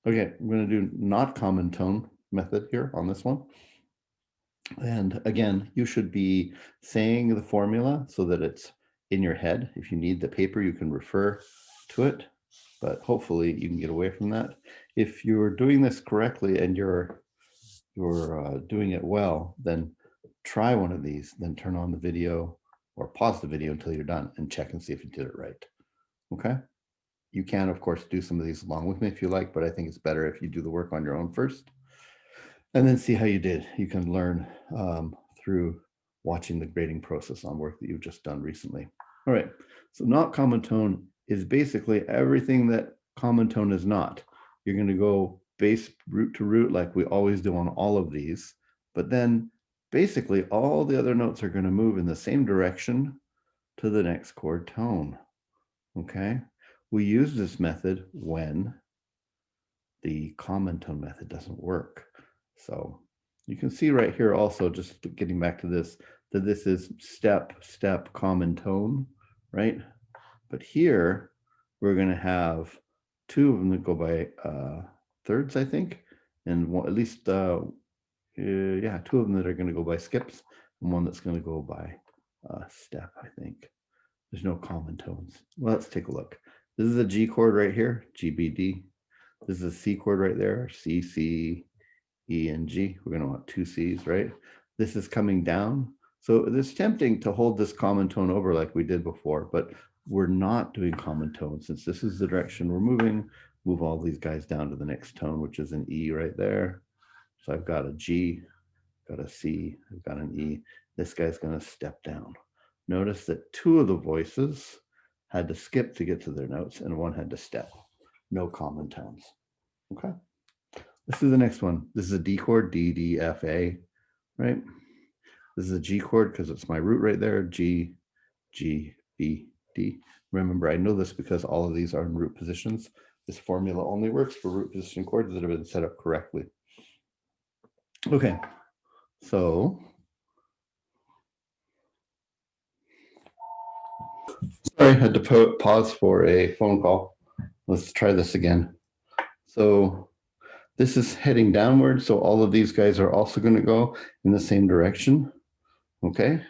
Okay, I'm going to do not common tone method here on this one. And again, you should be saying the formula so that it's in your head. If you need the paper, you can refer to it, but hopefully you can get away from that. If you're doing this correctly and you're doing it well, then try one of these, then turn on the video or pause the video until you're done and check and see if you did it right. Okay. You can, of course, do some of these along with me if you like, but I think it's better if you do the work on your own first and then see how you did. You can learn through watching the grading process on work that you've just done recently. All right, so not common tone is basically everything that common tone is not. You're going to go base root to root like we always do on all of these, but then basically all the other notes are going to move in the same direction to the next chord tone. Okay, we use this method when the common tone method doesn't work. So you can see right here also, just getting back to this, that this is step, step, common tone, right? But here we're going to have two of them that go by thirds, I think, and one, at least, yeah, two of them that are going to go by skips, and one that's going to go by step, I think. There's no common tones. Well, let's take a look. This is a G chord right here, G, B, D. This is a C chord right there, C, C, E, and G. We're going to want two Cs, right? This is coming down. So it's tempting to hold this common tone over like we did before, but we're not doing common tone. Since this is the direction we're moving, move all these guys down to the next tone, which is an E right there. So I've got a G, got a C, I've got an E. This guy's going to step down. Notice that two of the voices had to skip to get to their notes and one had to step. No common tones. Okay. Let's do the next one. This is a D chord, D, D, F, A, right? This is a G chord because it's my root right there, G, G, B, D. Remember, I know this because all of these are in root positions. This formula only works for root position chords that have been set up correctly. Okay, so sorry, I had to pause for a phone call. Let's try this again. So this is heading downward, so all of these guys are also going to go in the same direction. Okay,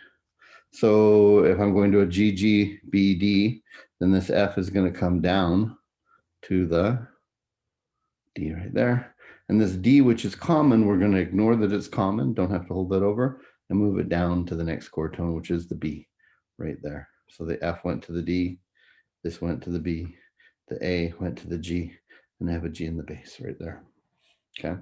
so if I'm going to a G, G, B, D, then this F is going to come down to the D right there. And this D, which is common, we're going to ignore that it's common, don't have to hold that over, and move it down to the next chord tone, which is the B right there. So the F went to the D, this went to the B, the A went to the G, and I have a G in the bass right there. Okay.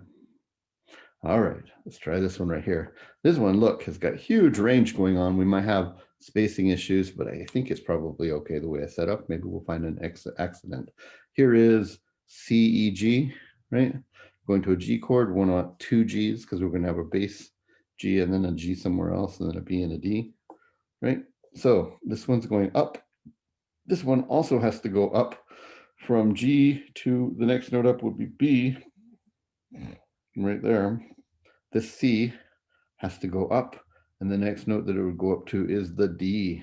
All right, let's try this one right here. This one, look, has got huge range going on. We might have spacing issues, but I think it's probably okay the way I set up. Maybe we'll find an accident. Here is C, E, G, right? Going to a G chord, we want two Gs because we're going to have a bass G and then a G somewhere else and then a B and a D, right? So this one's going up. This one also has to go up from G to the next note up would be B right there. This C has to go up, and the next note that it would go up to is the D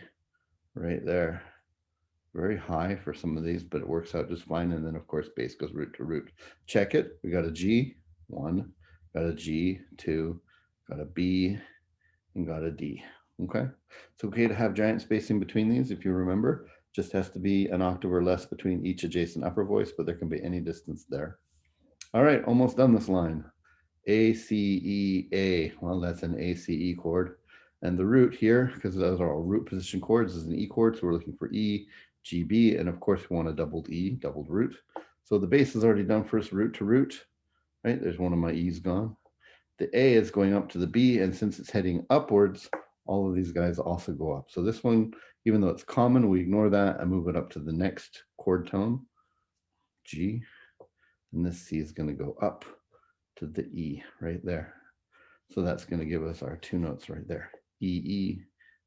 right there. Very high for some of these, but it works out just fine. And then of course bass goes root to root. Check it. We got a G, one, got a G, two, got a B, and got a D. Okay, it's okay to have giant spacing between these if you remember. Just has to be an octave or less between each adjacent upper voice, but there can be any distance there. All right, almost done this line. A, C, E, A. Well, that's an A, C, E chord. And the root here, because those are all root position chords, is an E chord. So we're looking for E, G, B. And of course, we want a doubled E, doubled root. So the bass is already done first root to root, right? There's one of my E's gone. The A is going up to the B. And since it's heading upwards, all of these guys also go up. So this one, even though it's common, we ignore that and move it up to the next chord tone, G. And this C is going to go up to the E right there. So that's going to give us our two notes right there, E, E,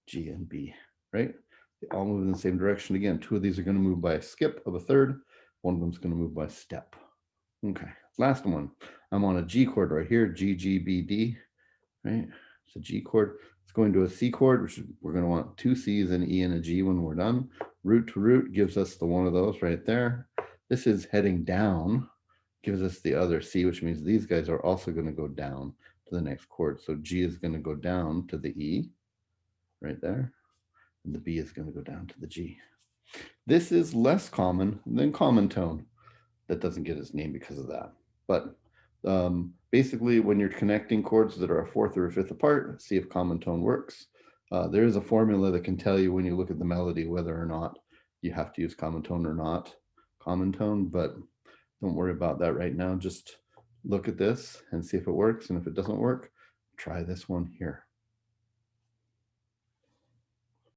G, and B, right? They all move in the same direction. Again, two of these are going to move by a skip of a third. One of them is going to move by step. Okay, last one. I'm on a G chord right here, G, G, B, D, right? It's a G chord. It's going to a C chord, which we're going to want two C's, an E, and a G when we're done. Root to root gives us the one of those right there. This is heading down. gives us the other C, which means these guys are also going to go down to the next chord. So G is going to go down to the E right there, and the B is going to go down to the G. This is less common than common tone. That doesn't get its name because of that. But basically, when you're connecting chords that are a fourth or a fifth apart, see if common tone works. There is a formula that can tell you when you look at the melody whether or not you have to use common tone or not common tone, but don't worry about that right now. Just look at this and see if it works. And if it doesn't work, try this one here.